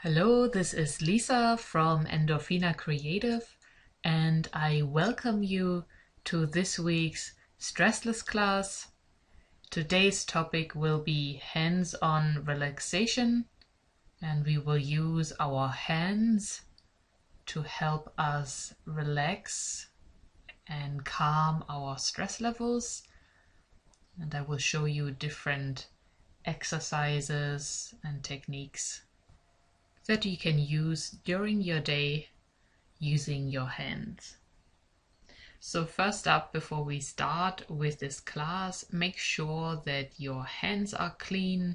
Hello, this is Lisa from Endorphina Creative, and I welcome you to this week's Stressless class. Today's topic will be hands-on relaxation, and we will use our hands to help us relax and calm our stress levels. And I will show you different exercises and techniques that you can use during your day using your hands. So first up, before we start with this class, make sure that your hands are clean.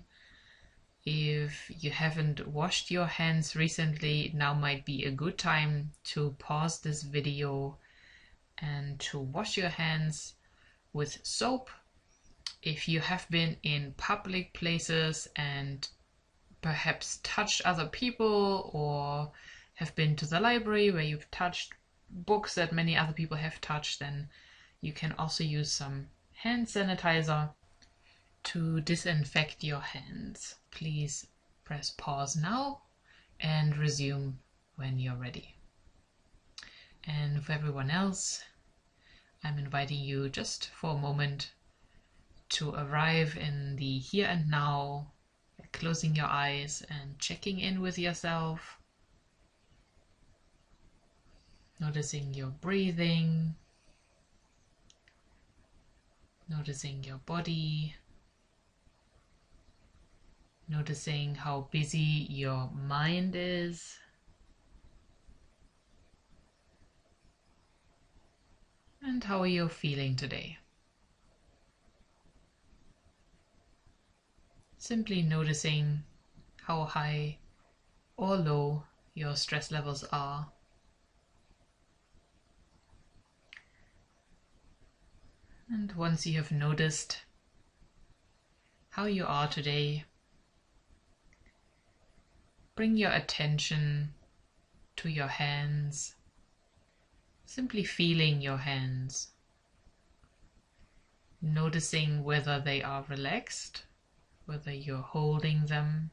If you haven't washed your hands recently, now might be a good time to pause this video and to wash your hands with soap. If you have been in public places and perhaps touched other people, or have been to the library where you've touched books that many other people have touched, then you can also use some hand sanitizer to disinfect your hands. Please press pause now and resume when you're ready. And for everyone else, I'm inviting you just for a moment to arrive in the here and now, closing your eyes and checking in with yourself, noticing your breathing, noticing your body, noticing how busy your mind is, and how you're feeling today. Simply noticing how high or low your stress levels are. And once you have noticed how you are today, bring your attention to your hands, simply feeling your hands, noticing whether they are relaxed, whether you're holding them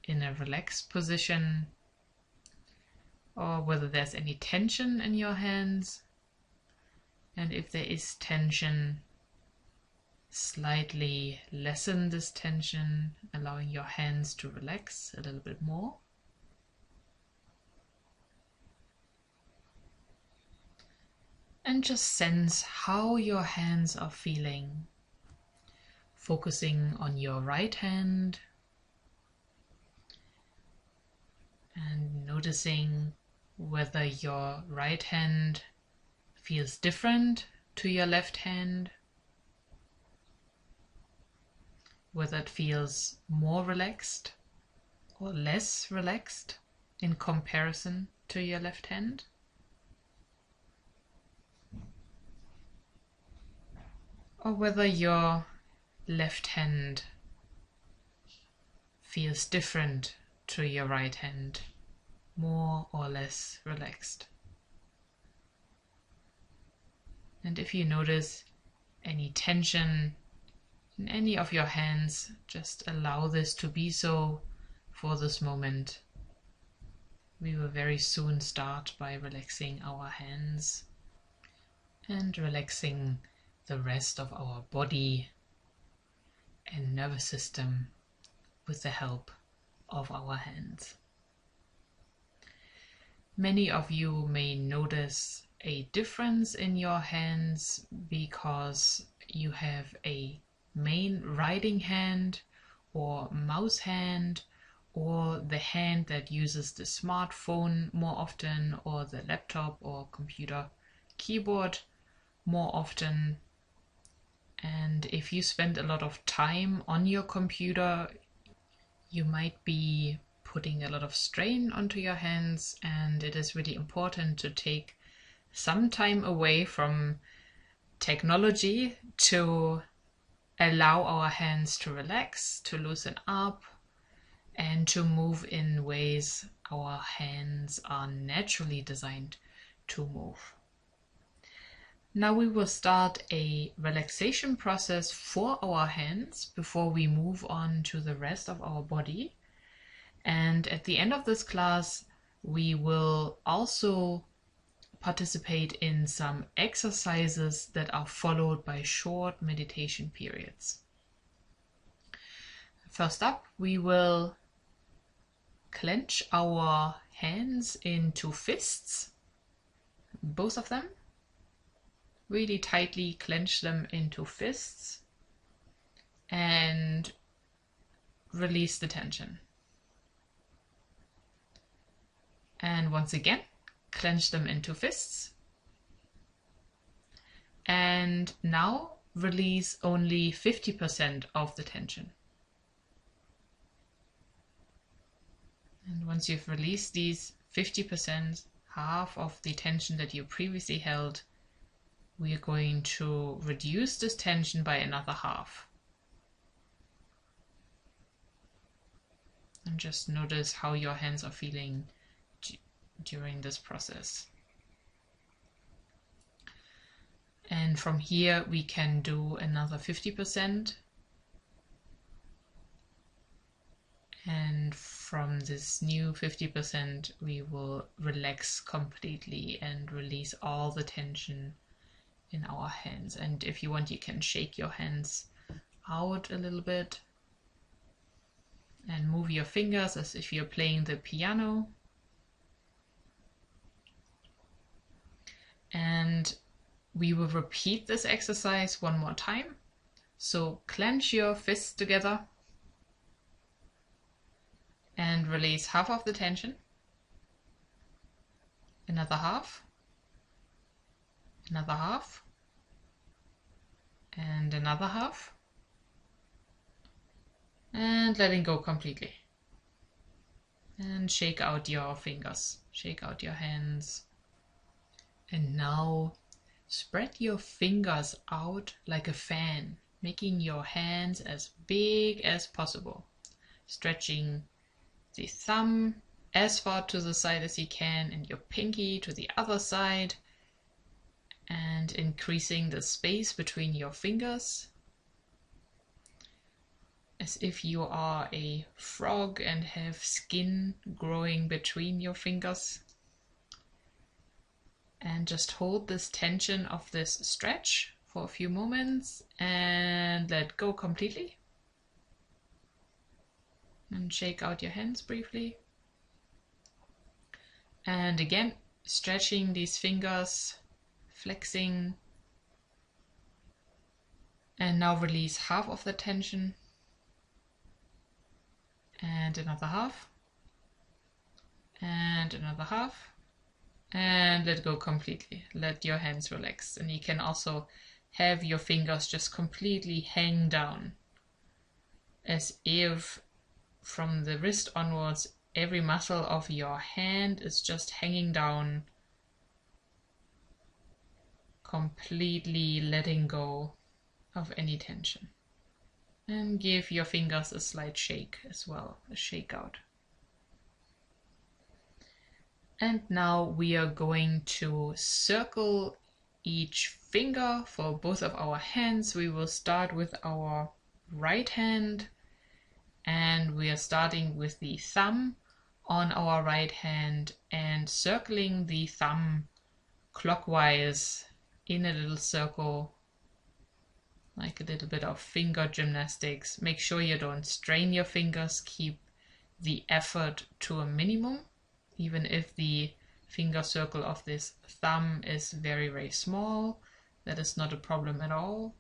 in a relaxed position, or whether there's any tension in your hands. And if there is tension, slightly lessen this tension, allowing your hands to relax a little bit more. And just sense how your hands are feeling. Focusing on your right hand and noticing whether your right hand feels different to your left hand, whether it feels more relaxed or less relaxed in comparison to your left hand. Or whether your left hand feels different to your right hand, more or less relaxed. And if you notice any tension in any of your hands, just allow this to be so for this moment. We will very soon start by relaxing our hands and relaxing the rest of our body and nervous system with the help of our hands. Many of you may notice a difference in your hands because you have a main writing hand or mouse hand, or the hand that uses the smartphone more often, or the laptop or computer keyboard more often. And if you spend a lot of time on your computer, you might be putting a lot of strain onto your hands, and it is really important to take some time away from technology to allow our hands to relax, to loosen up, and to move in ways our hands are naturally designed to move. Now we will start a relaxation process for our hands before we move on to the rest of our body. And at the end of this class, we will also participate in some exercises that are followed by short meditation periods. First up, we will clench our hands into fists, both of them. Really tightly clench them into fists and release the tension. And once again, clench them into fists. And now release only 50% of the tension. And once you've released these 50%, half of the tension that you previously held, we are going to reduce this tension by another half. And just notice how your hands are feeling during this process. And from here we can do another 50%. And from this new 50%, we will relax completely and release all the tension in our hands. And if you want, you can shake your hands out a little bit and move your fingers as if you're playing the piano. And we will repeat this exercise one more time. So clench your fists together and release half of the tension. Another half. Another half. And another half. And letting go completely. And shake out your fingers. Shake out your hands. And now spread your fingers out like a fan, making your hands as big as possible. Stretching the thumb as far to the side as you can and your pinky to the other side, and increasing the space between your fingers as if you are a frog and have skin growing between your fingers. And just hold this tension of this stretch for a few moments and let go completely. And shake out your hands briefly. And again, stretching these fingers, flexing. And now release half of the tension. And another half. And another half. And let go completely. Let your hands relax. And you can also have your fingers just completely hang down, as if from the wrist onwards, every muscle of your hand is just hanging down, completely letting go of any tension. And give your fingers a slight shake as well, a shake out. And now we are going to circle each finger for both of our hands. We will start with our right hand, and we are starting with the thumb on our right hand and circling the thumb clockwise in a little circle, like a little bit of finger gymnastics. Make sure you don't strain your fingers. Keep the effort to a minimum, even if the finger circle of this thumb is very, very small. That is not a problem at all.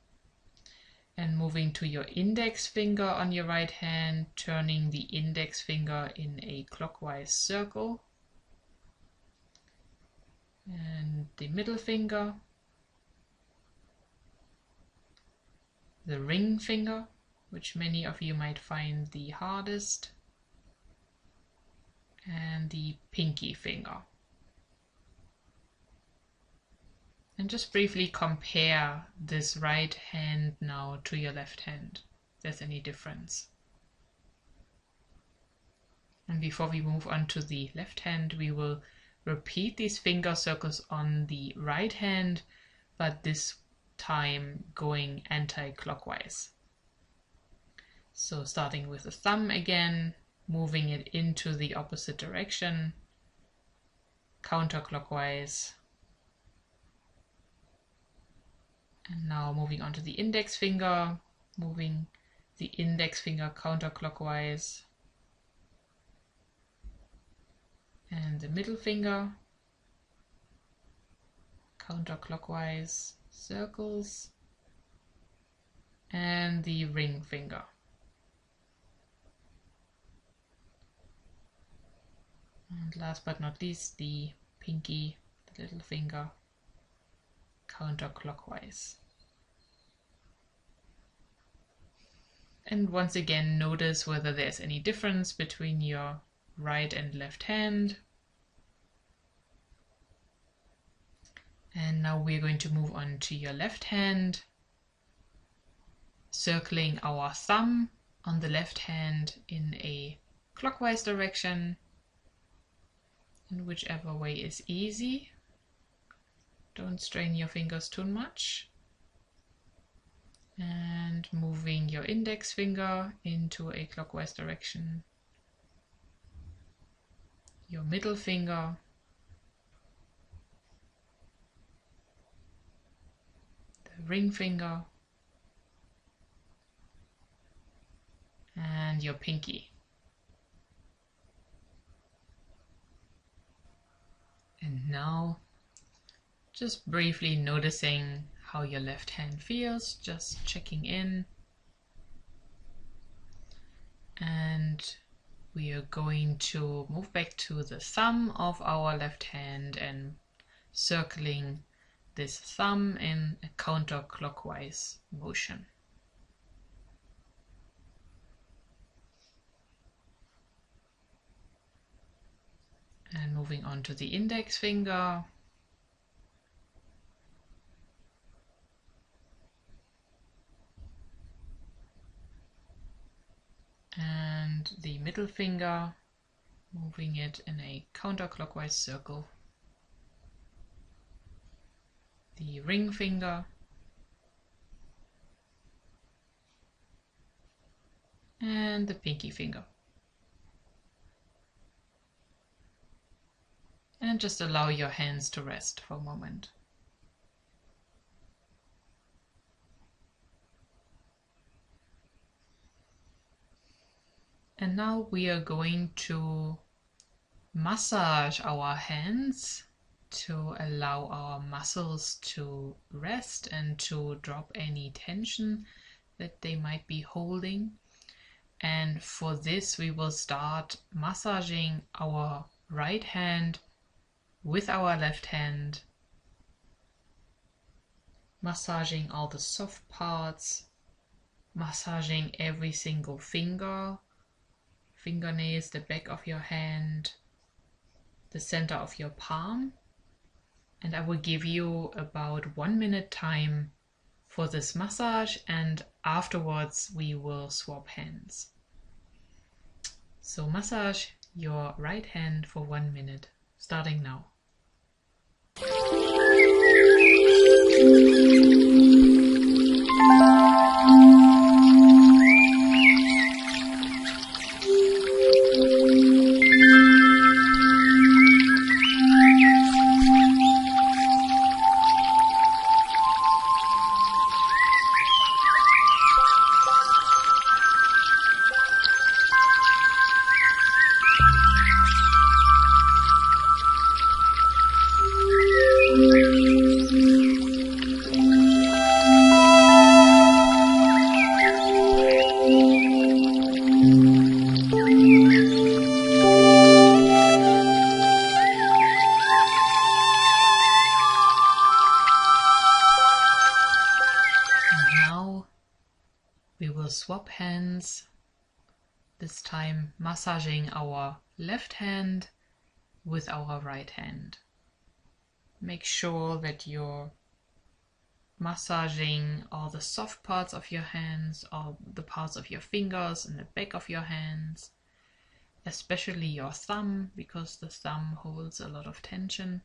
And moving to your index finger on your right hand, turning the index finger in a clockwise circle. And the middle finger, the ring finger, which many of you might find the hardest, and the pinky finger. And just briefly compare this right hand now to your left hand, if there's any difference. And before we move on to the left hand, we will repeat these finger circles on the right hand, but this time going anti-clockwise. So starting with the thumb again, moving it into the opposite direction, counterclockwise. And now moving on to the index finger, moving the index finger counterclockwise. And the middle finger counterclockwise, circles. And the ring finger. And last but not least, the pinky, the little finger, counterclockwise. And once again, notice whether there's any difference between your right and left hand. And now we're going to move on to your left hand, circling our thumb on the left hand in a clockwise direction, in whichever way is easy. Don't strain your fingers too much. And moving your index finger into a clockwise direction. Your middle finger. The ring finger. And your pinky. And now, just briefly noticing how your left hand feels, just checking in. And we are going to move back to the thumb of our left hand and circling this thumb in a counterclockwise motion. And moving on to the index finger. And the middle finger, moving it in a counterclockwise circle. The ring finger. And the pinky finger. And just allow your hands to rest for a moment. And now we are going to massage our hands to allow our muscles to rest and to drop any tension that they might be holding. And for this, we will start massaging our right hand with our left hand, massaging all the soft parts, massaging every single finger, fingernails, the back of your hand, the center of your palm. And I will give you about 1 minute time for this massage, and afterwards we will swap hands. So massage your right hand for 1 minute, starting now. Swap hands, this time massaging our left hand with our right hand. Make sure that you're massaging all the soft parts of your hands, all the parts of your fingers and the back of your hands, especially your thumb, because the thumb holds a lot of tension.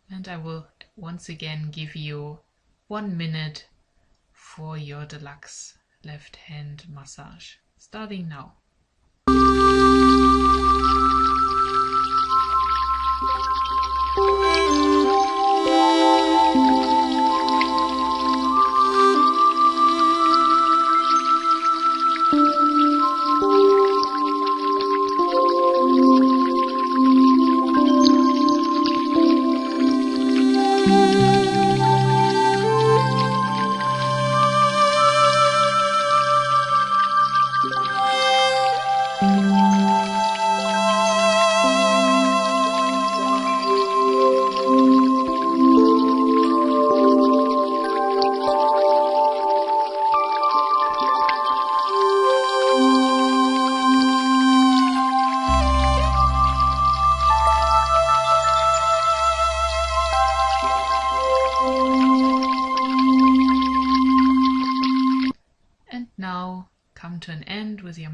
And I will once again give you 1 minute for your deluxe left hand massage, starting now.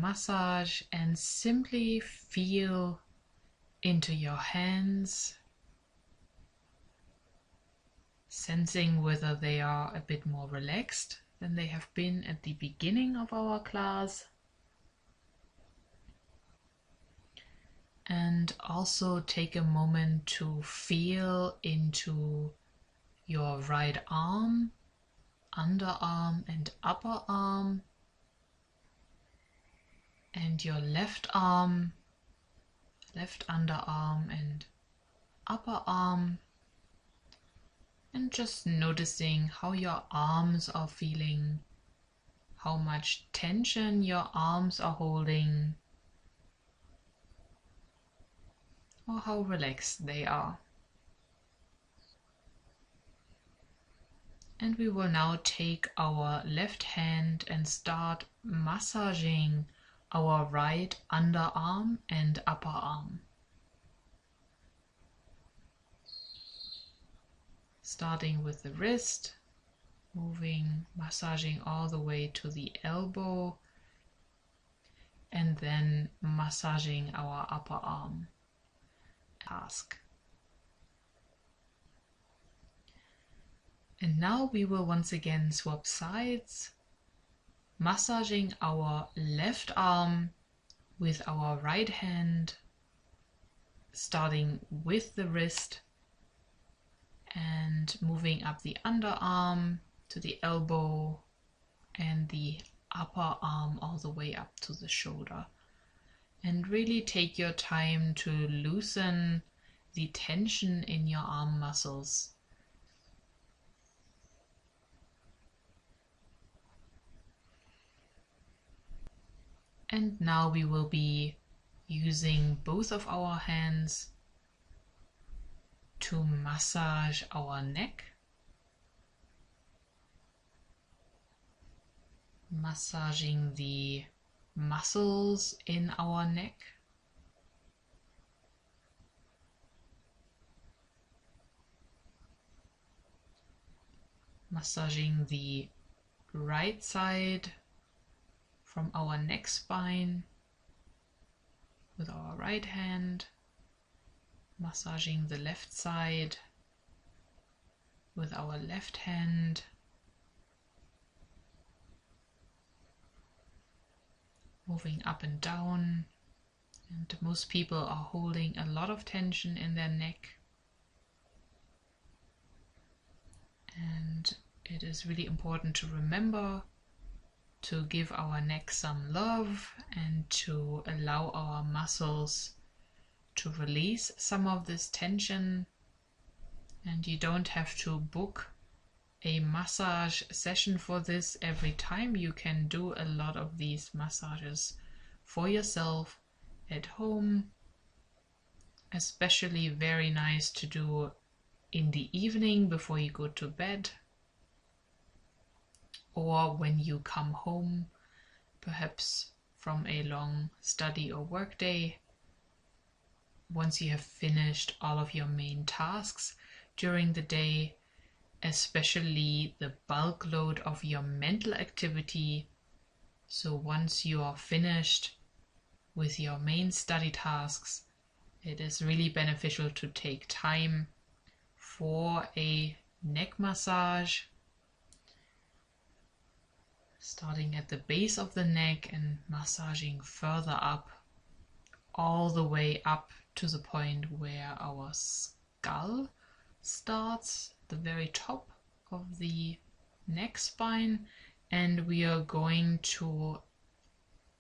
massage and simply feel into your hands, sensing whether they are a bit more relaxed than they have been at the beginning of our class. And also take a moment to feel into your right arm, underarm and upper arm, and your left arm, left underarm and upper arm, and just noticing how your arms are feeling, how much tension your arms are holding, or how relaxed they are. And we will now take our left hand and start massaging our right underarm and upper arm. Starting with the wrist, moving, massaging all the way to the elbow, and then massaging our upper arm. And now we will once again swap sides, massaging our left arm with our right hand, starting with the wrist and moving up the underarm to the elbow and the upper arm all the way up to the shoulder. And really take your time to loosen the tension in your arm muscles. And now we will be using both of our hands to massage our neck, massaging the muscles in our neck, massaging the right side from our neck spine with our right hand, massaging the left side with our left hand, moving up and down. And most people are holding a lot of tension in their neck, and it is really important to remember to give our neck some love and to allow our muscles to release some of this tension. And you don't have to book a massage session for this every time. You can do a lot of these massages for yourself at home. Especially very nice to do in the evening before you go to bed, or when you come home, perhaps from a long study or work day. Once you have finished all of your main tasks during the day, especially the bulk load of your mental activity. So once you are finished with your main study tasks, it is really beneficial to take time for a neck massage, starting at the base of the neck and massaging further up, all the way up to the point where our skull starts, the very top of the neck spine. And we are going to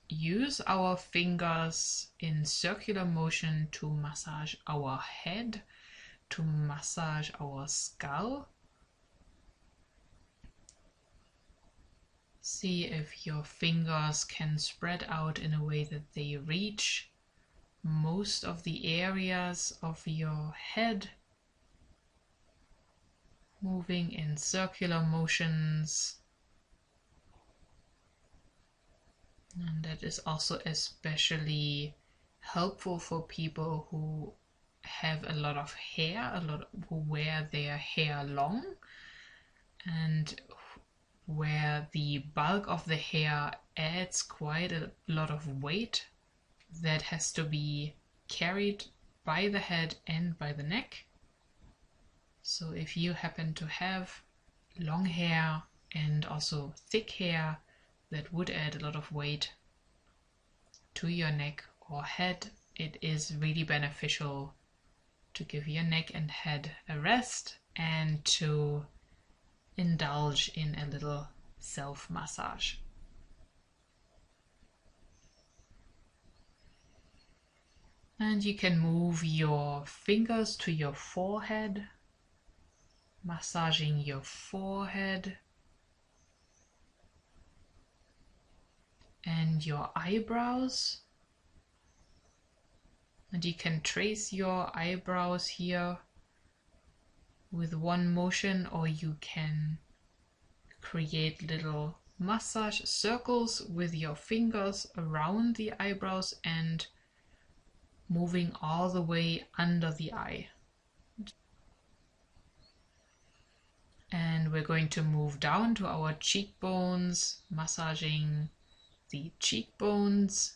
use our fingers in circular motion to massage our head, to massage our skull. See if your fingers can spread out in a way that they reach most of the areas of your head, moving in circular motions. And that is also especially helpful for people who have a lot of hair, who wear their hair long and where the bulk of the hair adds quite a lot of weight that has to be carried by the head and by the neck. So if you happen to have long hair and also thick hair, that would add a lot of weight to your neck or head, it is really beneficial to give your neck and head a rest and to indulge in a little self-massage. And you can move your fingers to your forehead, massaging your forehead and your eyebrows. And you can trace your eyebrows here with one motion, or you can create little massage circles with your fingers around the eyebrows and moving all the way under the eye. And we're going to move down to our cheekbones, massaging the cheekbones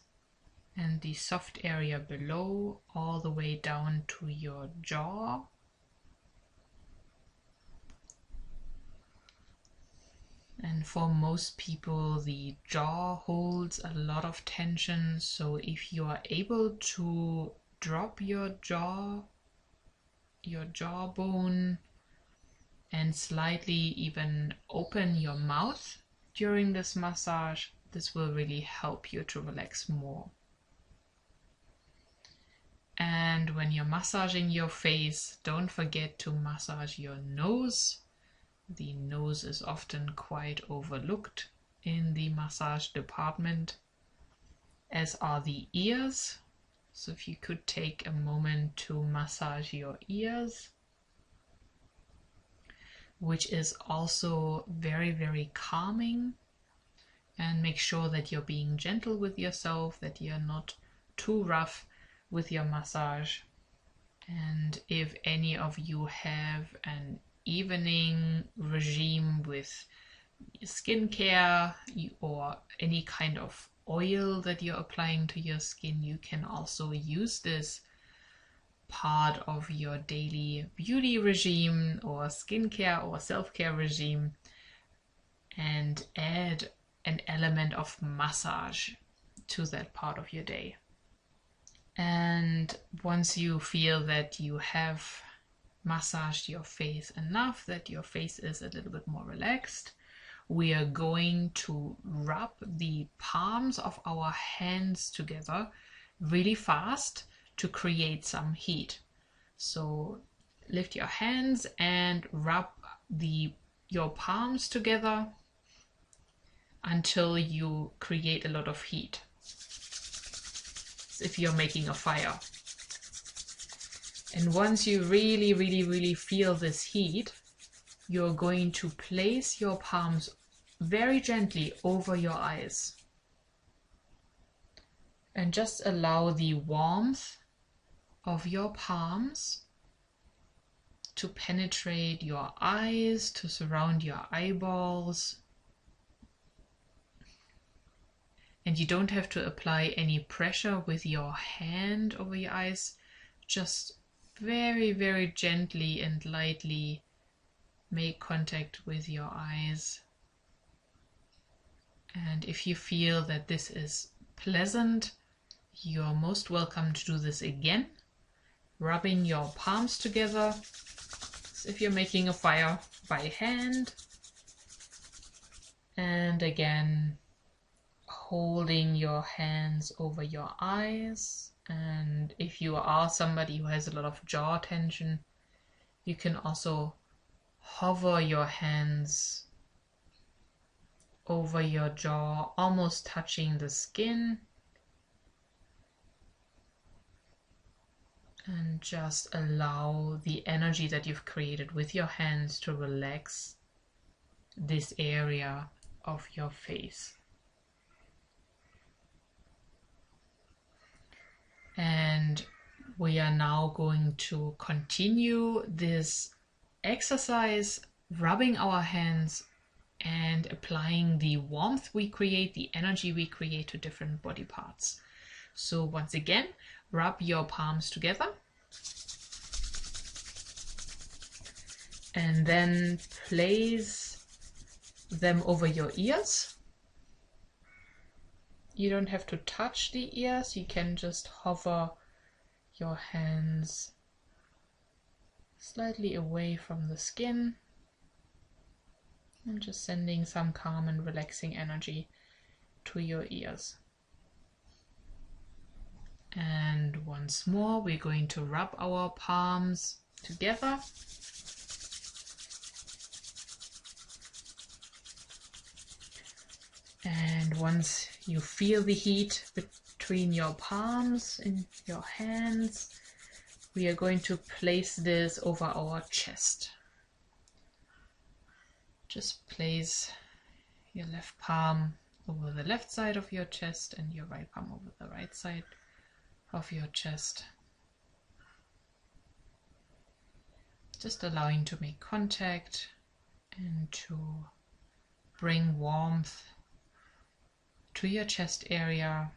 and the soft area below, all the way down to your jaw. And for most people, the jaw holds a lot of tension. So if you are able to drop your jawbone, and slightly even open your mouth during this massage, this will really help you to relax more. And when you're massaging your face, don't forget to massage your nose. The nose is often quite overlooked in the massage department, as are the ears. So if you could take a moment to massage your ears, which is also very, very calming. And make sure that you're being gentle with yourself, that you're not too rough with your massage. And if any of you have an evening regime with skincare or any kind of oil that you're applying to your skin, you can also use this part of your daily beauty regime or skincare or self-care regime and add an element of massage to that part of your day. And once you feel that you have massaged your face enough, that your face is a little bit more relaxed, we are going to rub the palms of our hands together really fast to create some heat. So lift your hands and rub your palms together until you create a lot of heat, as if you're making a fire. And once you really feel this heat, you're going to place your palms very gently over your eyes and just allow the warmth of your palms to penetrate your eyes, to surround your eyeballs. And you don't have to apply any pressure with your hand over your eyes. Just very gently and lightly make contact with your eyes. And if you feel that this is pleasant, you're most welcome to do this again, rubbing your palms together as if you're making a fire by hand. And again, holding your hands over your eyes. And if you are somebody who has a lot of jaw tension, you can also hover your hands over your jaw, almost touching the skin. And just allow the energy that you've created with your hands to relax this area of your face. And we are now going to continue this exercise, rubbing our hands and applying the warmth we create, the energy we create to different body parts. So once again, rub your palms together and then place them over your ears. You don't have to touch the ears, you can just hover your hands slightly away from the skin and just sending some calm and relaxing energy to your ears. And once more, we're going to rub our palms together. And once you feel the heat between your palms and your hands, we are going to place this over our chest. Just place your left palm over the left side of your chest and your right palm over the right side of your chest. Just allowing to make contact and to bring warmth to your chest area.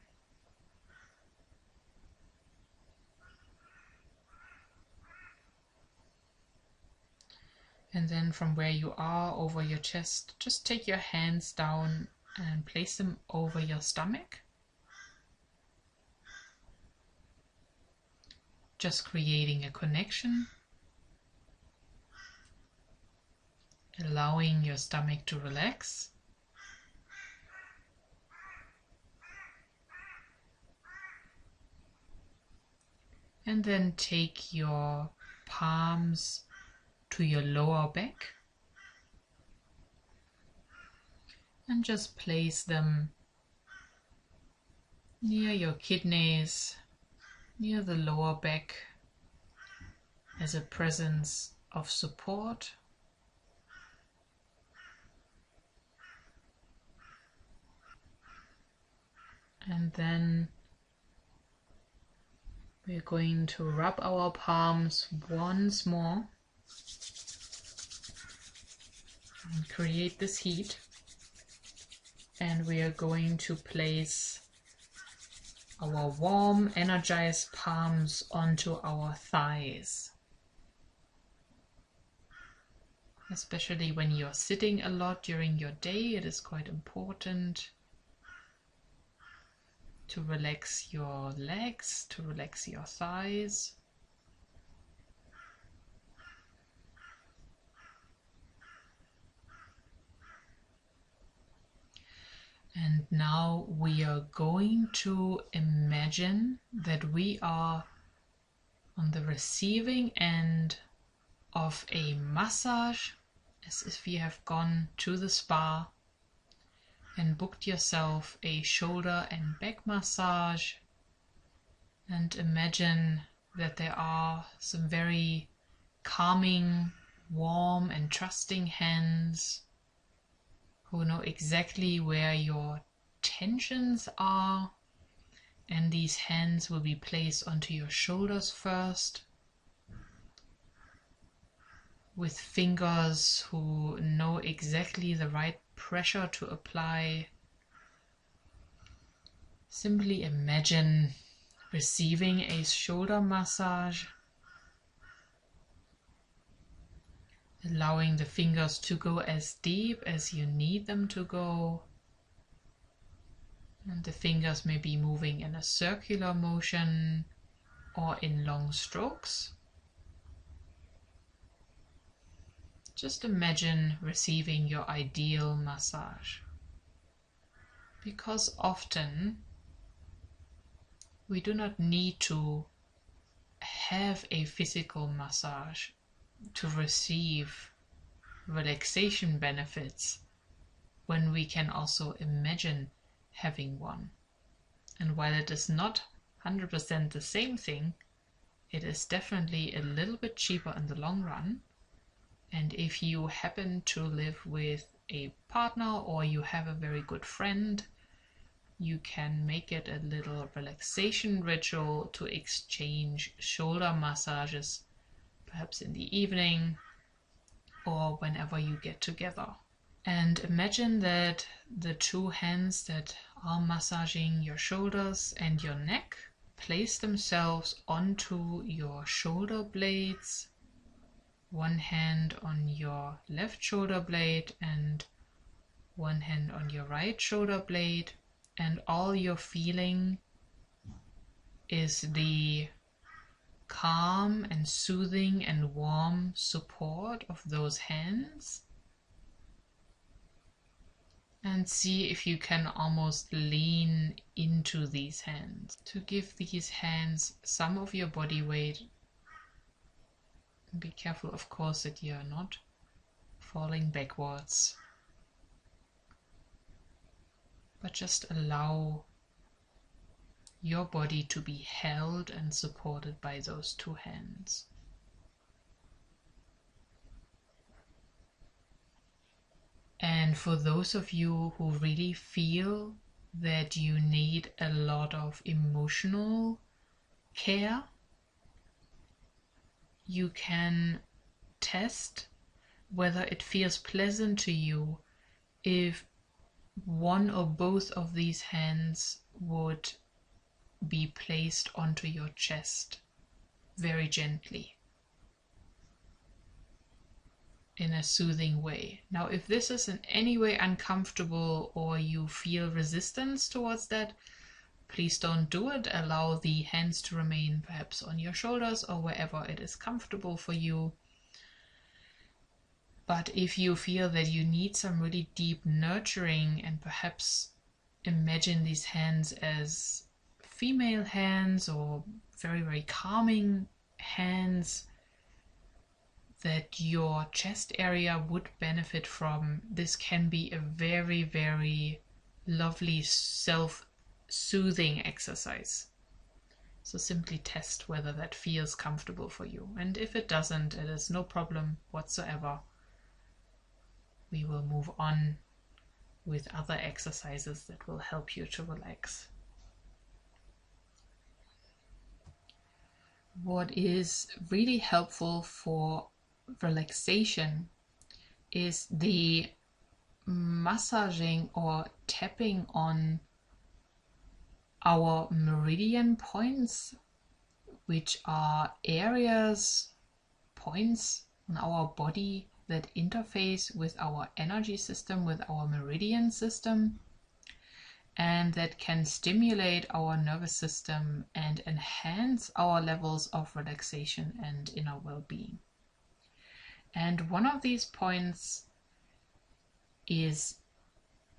And then from where you are over your chest, just take your hands down and place them over your stomach. Just creating a connection, allowing your stomach to relax. And then take your palms to your lower back and just place them near your kidneys, near the lower back, as a presence of support. And then we're going to rub our palms once more and create this heat. And we are going to place our warm, energized palms onto our thighs. Especially when you're sitting a lot during your day, it is quite important to relax your legs, to relax your thighs. And now we are going to imagine that we are on the receiving end of a massage, as if you have gone to the spa and booked yourself a shoulder and back massage, and imagine that there are some very calming, warm and trusting hands who know exactly where your tensions are, and these hands will be placed onto your shoulders first, with fingers who know exactly the right pressure to apply. Simply imagine receiving a shoulder massage, allowing the fingers to go as deep as you need them to go. And the fingers may be moving in a circular motion or in long strokes. Just imagine receiving your ideal massage. Because often we do not need to have a physical massage to receive relaxation benefits, when we can also imagine having one. And while it is not 100% the same thing, it is definitely a little bit cheaper in the long run. And if you happen to live with a partner or you have a very good friend, you can make it a little relaxation ritual to exchange shoulder massages, perhaps in the evening or whenever you get together. And imagine that the two hands that are massaging your shoulders and your neck place themselves onto your shoulder blades, one hand on your left shoulder blade and one hand on your right shoulder blade, and all you're feeling is the calm and soothing and warm support of those hands. And see if you can almost lean into these hands to give these hands some of your body weight. Be careful, of course, that you're not falling backwards, but just allow your body to be held and supported by those two hands. And for those of you who really feel that you need a lot of emotional care, you can test whether it feels pleasant to you if one or both of these hands would be placed onto your chest very gently in a soothing way. Now, if this is in any way uncomfortable or you feel resistance towards that, please don't do it. Allow the hands to remain perhaps on your shoulders or wherever it is comfortable for you. But if you feel that you need some really deep nurturing, and perhaps imagine these hands as female hands or very, very calming hands that your chest area would benefit from, this can be a very, very lovely self-soothing exercise. So simply test whether that feels comfortable for you. And if it doesn't, it is no problem whatsoever. We will move on with other exercises that will help you to relax. What is really helpful for relaxation is the massaging or tapping on our meridian points, which are areas, points on our body that interface with our energy system, with our meridian system, and that can stimulate our nervous system and enhance our levels of relaxation and inner well-being. And one of these points is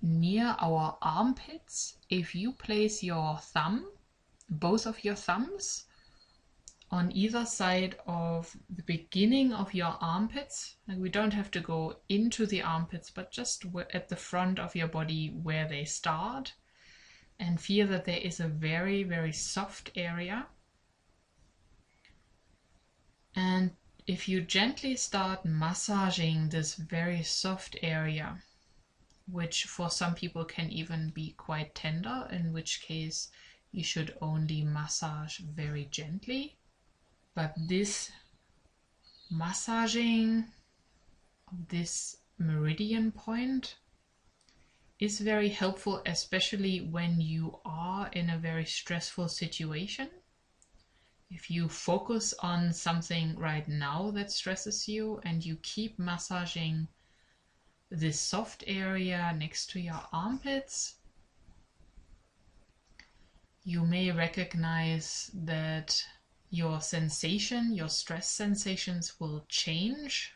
near our armpits. If you place your thumb, both of your thumbs, on either side of the beginning of your armpits, and we don't have to go into the armpits, but just at the front of your body where they start, and feel that there is a very, very soft area. And if you gently start massaging this very soft area, which for some people can even be quite tender, in which case you should only massage very gently. But this massaging of this meridian point is very helpful, especially when you are in a very stressful situation. If you focus on something right now that stresses you and you keep massaging this soft area next to your armpits, you may recognize that your sensation, your stress sensations will change,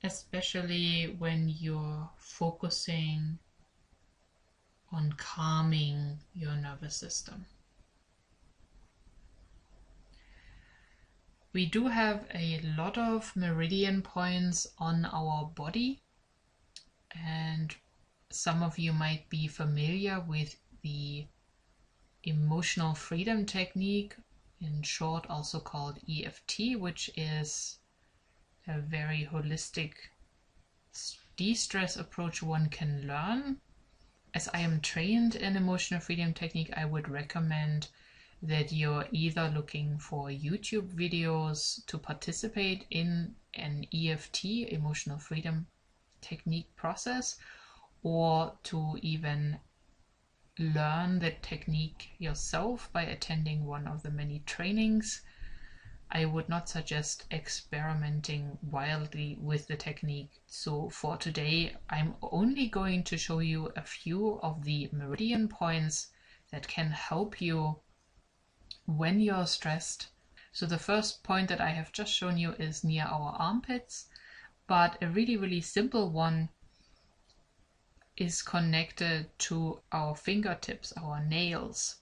especially when you're focusing on calming your nervous system. We do have a lot of meridian points on our body, and some of you might be familiar with the emotional freedom technique, in short also called EFT, which is a very holistic de-stress approach one can learn. As I am trained in emotional freedom technique, I would recommend that you're either looking for YouTube videos to participate in an EFT, emotional freedom technique process, or to even learn the technique yourself by attending one of the many trainings, I would not suggest experimenting wildly with the technique. So for today, I'm only going to show you a few of the meridian points that can help you when you're stressed. So the first point that I have just shown you is near our armpits, but a really simple one is connected to our fingertips, our nails.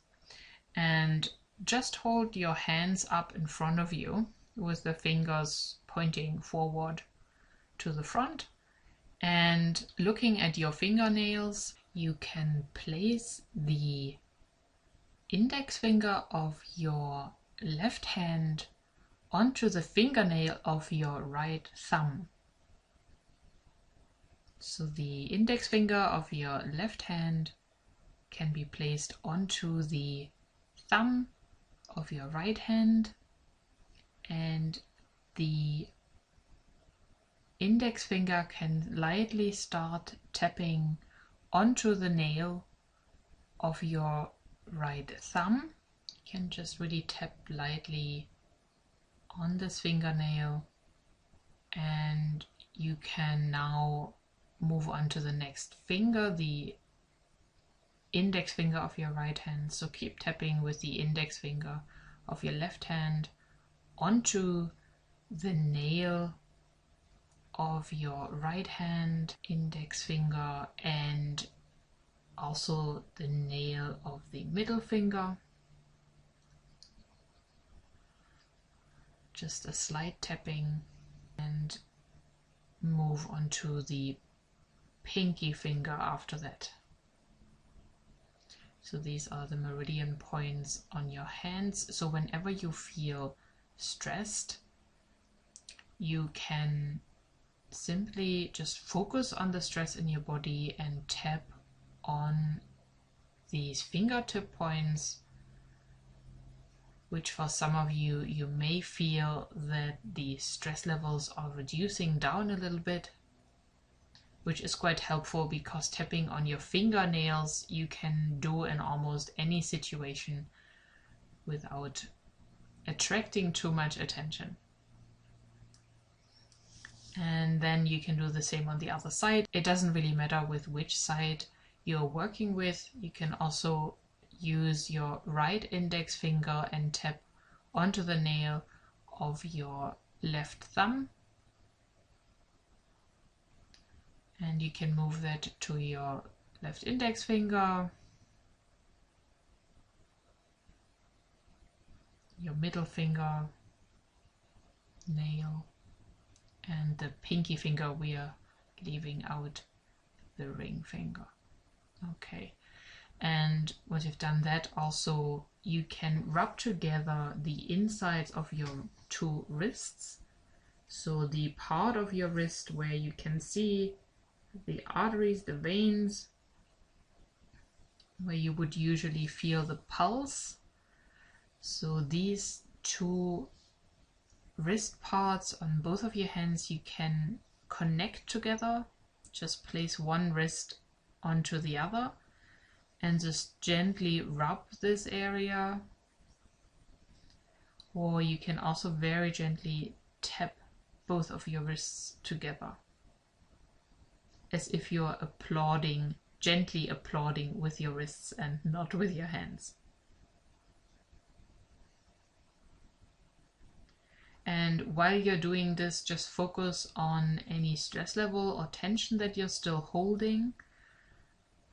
And just hold your hands up in front of you with the fingers pointing forward to the front, and looking at your fingernails, you can place the index finger of your left hand onto the fingernail of your right thumb. So the index finger of your left hand can be placed onto the thumb of your right hand, and the index finger can lightly start tapping onto the nail of your right thumb. You can just really tap lightly on this fingernail, and you can now move on to the next finger, the index finger of your right hand. So keep tapping with the index finger of your left hand onto the nail of your right hand, index finger, and also the nail of the middle finger. Just a slight tapping, and move on to the pinky finger after that. So these are the meridian points on your hands. So whenever you feel stressed, you can simply just focus on the stress in your body and tap on these fingertip points, which for some of you, you may feel that the stress levels are reducing down a little bit, which is quite helpful because tapping on your fingernails you can do in almost any situation without attracting too much attention. And then you can do the same on the other side. It doesn't really matter with which side you're working with. You can also use your right index finger and tap onto the nail of your left thumb. And you can move that to your left index finger, your middle finger, nail, and the pinky finger we are leaving out, the ring finger. Okay, and once you've done that, also you can rub together the insides of your two wrists. So the part of your wrist where you can see the arteries, the veins, where you would usually feel the pulse. So these two wrist parts on both of your hands you can connect together. Just place one wrist onto the other and just gently rub this area, or you can also very gently tap both of your wrists together, as if you're applauding, gently applauding with your wrists and not with your hands. And while you're doing this, just focus on any stress level or tension that you're still holding,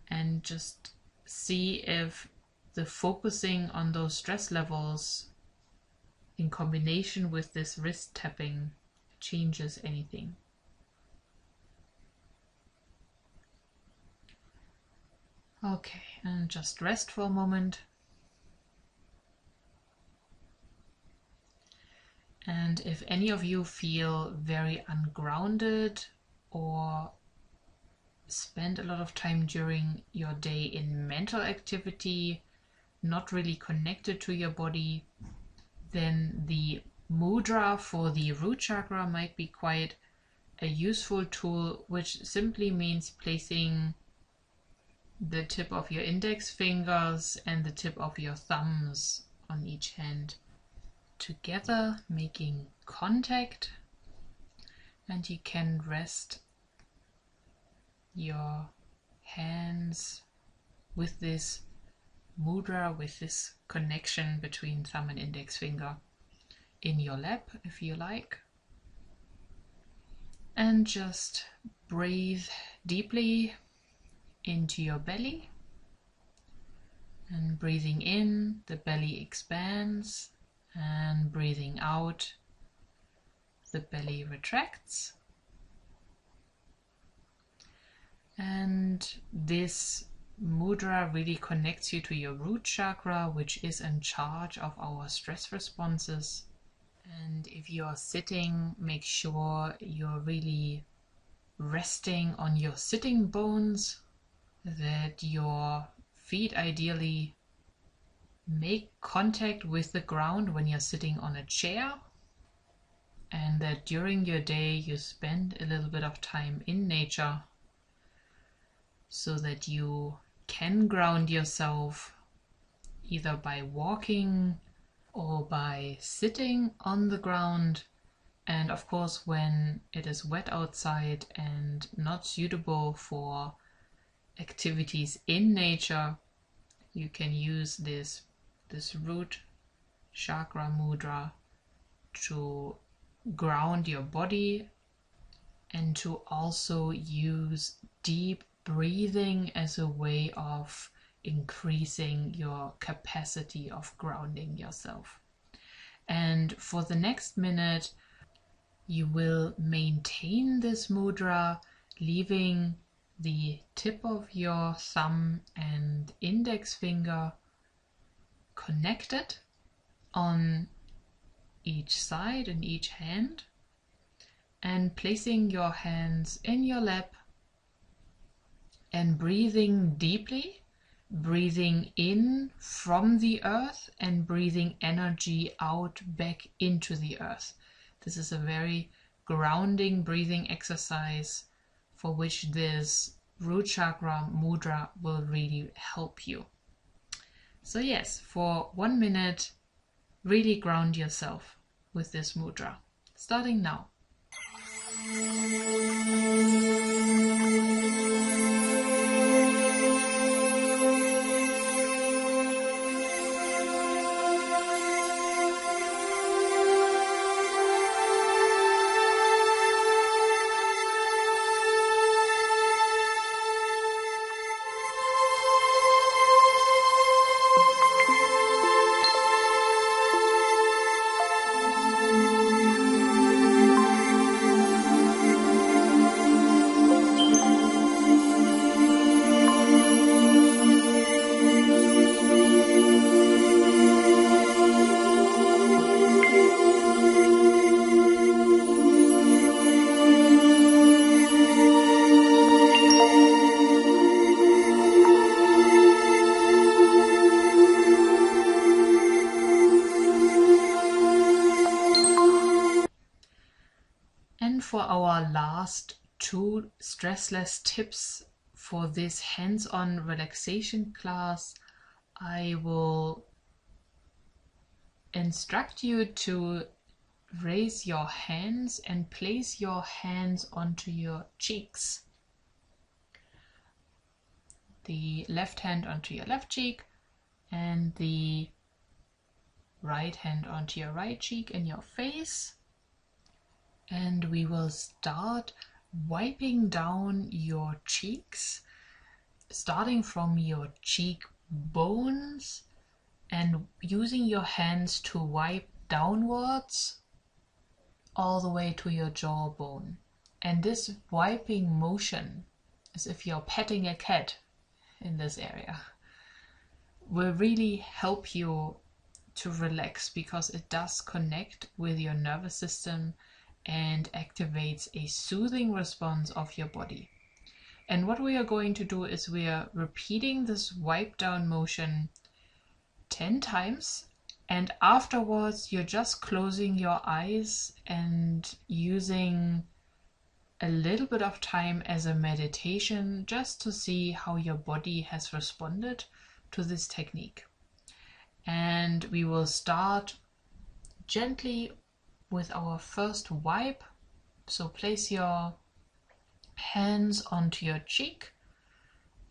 and just see if the focusing on those stress levels in combination with this wrist tapping changes anything. Okay, and just rest for a moment. And if any of you feel very ungrounded or spend a lot of time during your day in mental activity, not really connected to your body, then the mudra for the root chakra might be quite a useful tool, which simply means placing the tip of your index fingers and the tip of your thumbs on each hand together, making contact, and you can rest your hands with this mudra, with this connection between thumb and index finger in your lap if you like. And just breathe deeply into your belly, and breathing in, the belly expands, and breathing out, the belly retracts. And this mudra really connects you to your root chakra, which is in charge of our stress responses. And if you are sitting, make sure you're really resting on your sitting bones, that your feet ideally make contact with the ground when you're sitting on a chair, and that during your day you spend a little bit of time in nature so that you can ground yourself either by walking or by sitting on the ground. And of course, when it is wet outside and not suitable for activities in nature, you can use this root chakra mudra to ground your body, and to also use deep breathing as a way of increasing your capacity of grounding yourself. And for the next minute, you will maintain this mudra, leaving the tip of your thumb and index finger connected on each side and each hand, and placing your hands in your lap and breathing deeply, breathing in from the earth and breathing energy out back into the earth. This is a very grounding breathing exercise for which this root chakra mudra will really help you. So yes, for 1 minute, really ground yourself with this mudra, starting now. For our last 2 stressless tips for this hands-on relaxation class, I will instruct you to raise your hands and place your hands onto your cheeks. The left hand onto your left cheek and the right hand onto your right cheek and your face. And we will start wiping down your cheeks, starting from your cheekbones and using your hands to wipe downwards all the way to your jawbone. And this wiping motion, as if you're petting a cat in this area, will really help you to relax, because it does connect with your nervous system and activates a soothing response of your body. And what we are going to do is we are repeating this wipe down motion 10 times, and afterwards you're just closing your eyes and using a little bit of time as a meditation just to see how your body has responded to this technique. And we will start gently with our first wipe. So place your hands onto your cheek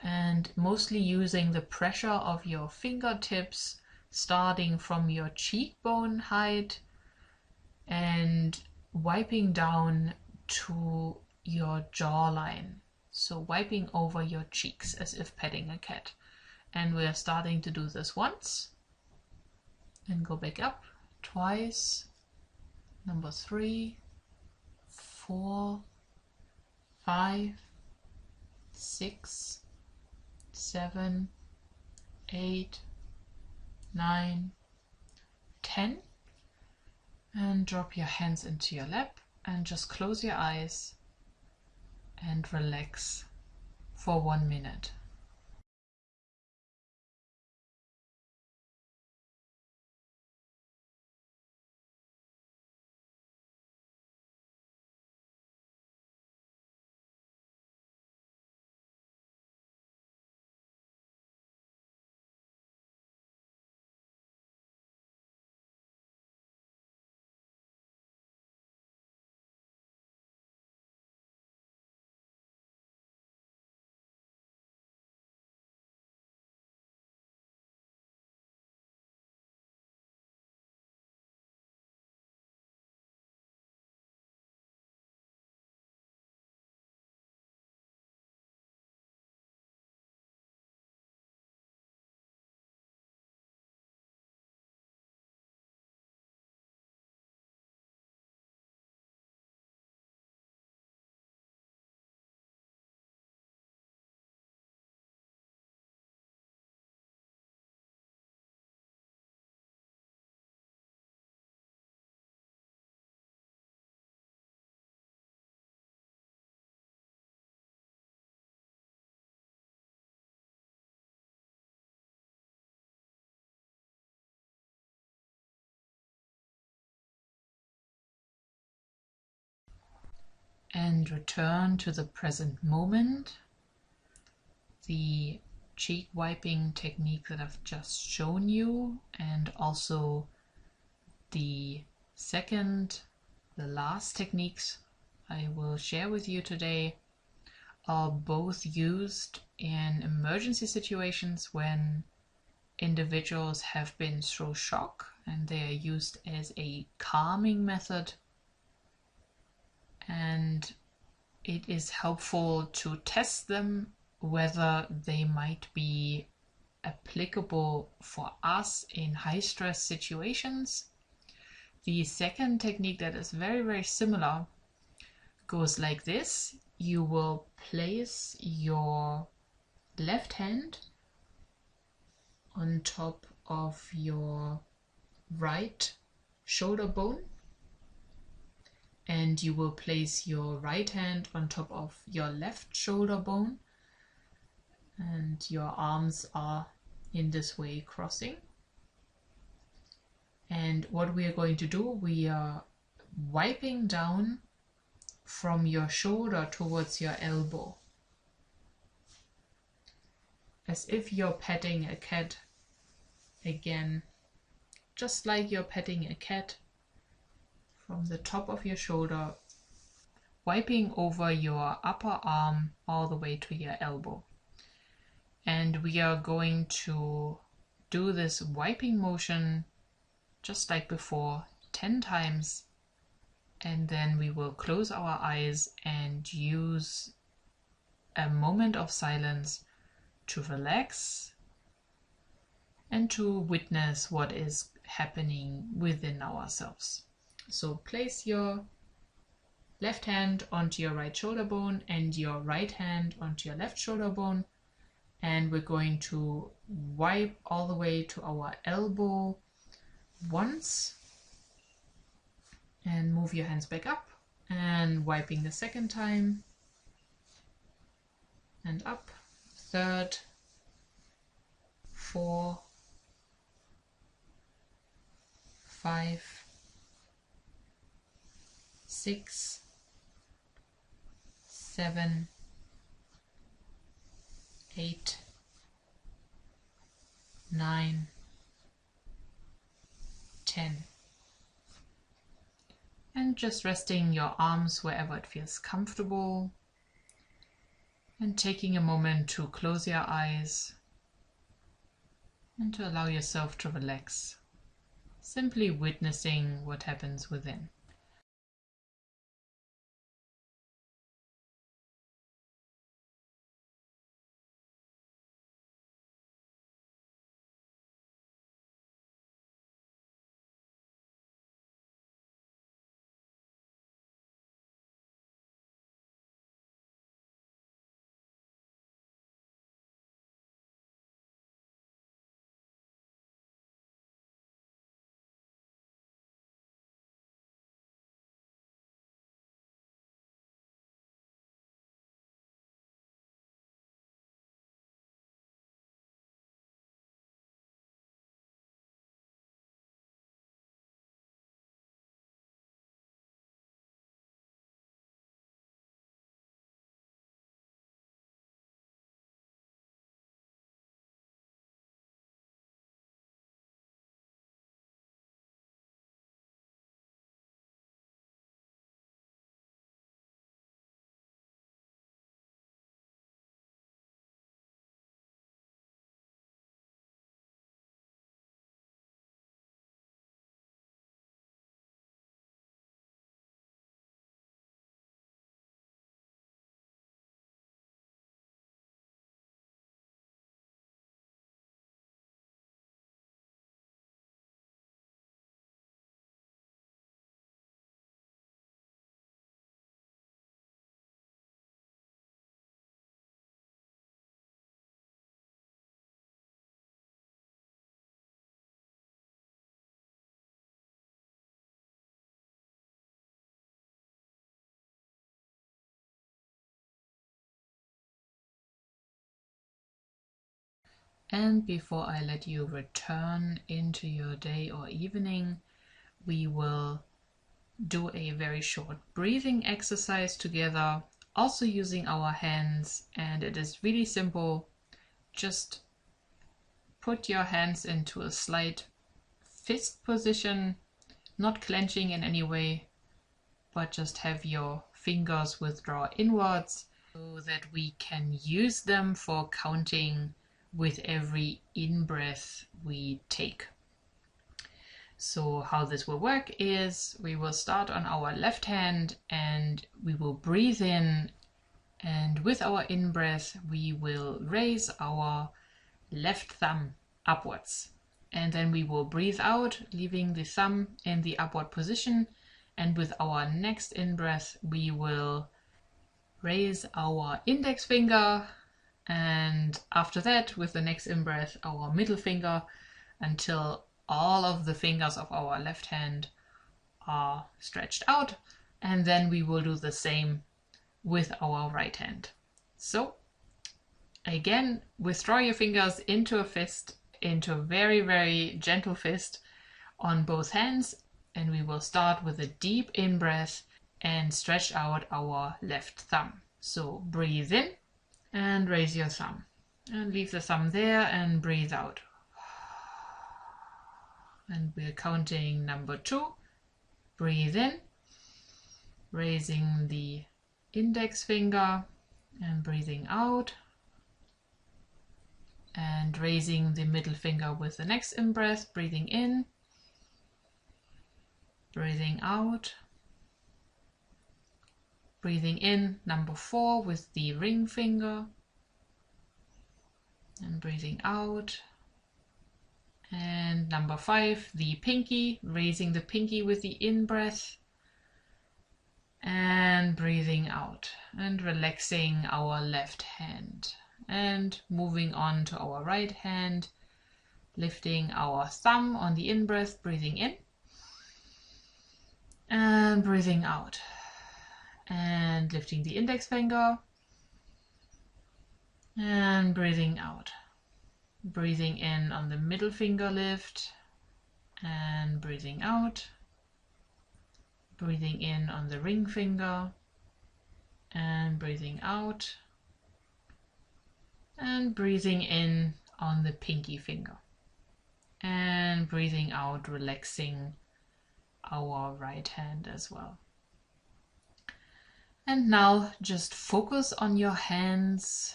and mostly using the pressure of your fingertips starting from your cheekbone height and wiping down to your jawline. So wiping over your cheeks as if petting a cat. And we are starting to do this once and go back up twice. Number 3, 4, 5, 6, 7, 8, 9, 10. And drop your hands into your lap and just close your eyes and relax for 1 minute. And return to the present moment. The cheek wiping technique that I've just shown you, and also the last techniques I will share with you today, are both used in emergency situations when individuals have been through shock, and they are used as a calming method. And it is helpful to test them whether they might be applicable for us in high stress situations. The second technique that is very, very similar goes like this. You will place your left hand on top of your right shoulder bone, and you will place your right hand on top of your left shoulder bone, and your arms are in this way crossing. And what we are going to do, we are wiping down from your shoulder towards your elbow, as if you're petting a cat. Again, just like you're petting a cat, from the top of your shoulder, wiping over your upper arm all the way to your elbow. And we are going to do this wiping motion just like before 10 times, and then we will close our eyes and use a moment of silence to relax and to witness what is happening within ourselves. So place your left hand onto your right shoulder bone and your right hand onto your left shoulder bone, and we're going to wipe all the way to our elbow once, and move your hands back up, and wiping the second time, and up, third, 4, 5, 6, 7, 8, 9, 10. And just resting your arms wherever it feels comfortable. And taking a moment to close your eyes and to allow yourself to relax. Simply witnessing what happens within. And before I let you return into your day or evening, we will do a very short breathing exercise together, also using our hands. And it is really simple. Just put your hands into a slight fist position, not clenching in any way, but just have your fingers withdraw inwards so that we can use them for counting with every in-breath we take. So how this will work is we will start on our left hand and we will breathe in, and with our in-breath we will raise our left thumb upwards, and then we will breathe out, leaving the thumb in the upward position, and with our next in-breath we will raise our index finger, and after that with the next in-breath our middle finger, until all of the fingers of our left hand are stretched out, and then we will do the same with our right hand. So again, withdraw your fingers into a fist, into a very, very gentle fist on both hands, and we will start with a deep in-breath and stretch out our left thumb. So breathe in and raise your thumb, and leave the thumb there and breathe out. And we're counting number 2. Breathe in, raising the index finger and breathing out, and raising the middle finger with the next in-breath, breathing in, breathing out, breathing in number 4 with the ring finger, and breathing out, and number 5, the pinky, raising the pinky with the in-breath, and breathing out, and relaxing our left hand, and moving on to our right hand, lifting our thumb on the in-breath, breathing in, and breathing out, and lifting the index finger, and breathing out, breathing in on the middle finger lift, and breathing out, breathing in on the ring finger, and breathing out, and breathing in on the pinky finger, and breathing out, relaxing our right hand as well. And now just focus on your hands,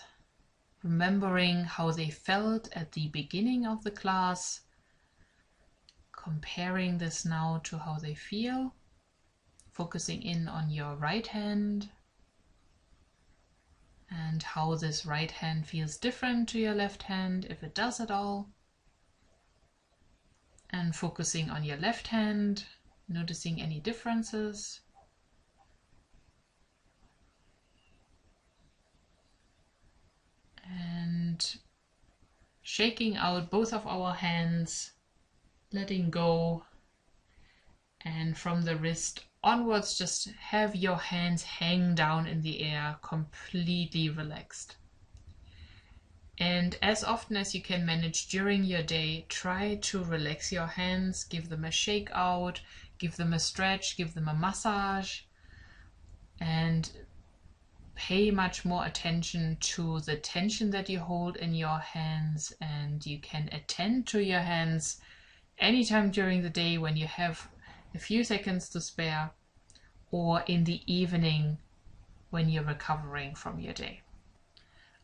remembering how they felt at the beginning of the class, comparing this now to how they feel, focusing in on your right hand and how this right hand feels different to your left hand, if it does at all. And focusing on your left hand, noticing any differences. And shaking out both of our hands, letting go, and from the wrist onwards, just have your hands hang down in the air, completely relaxed. And as often as you can manage during your day, try to relax your hands, give them a shake out, give them a stretch, give them a massage, and pay much more attention to the tension that you hold in your hands. And you can attend to your hands anytime during the day when you have a few seconds to spare, or in the evening when you're recovering from your day.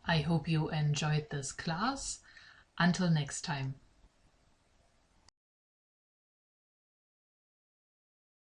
I hope you enjoyed this class. Until next time.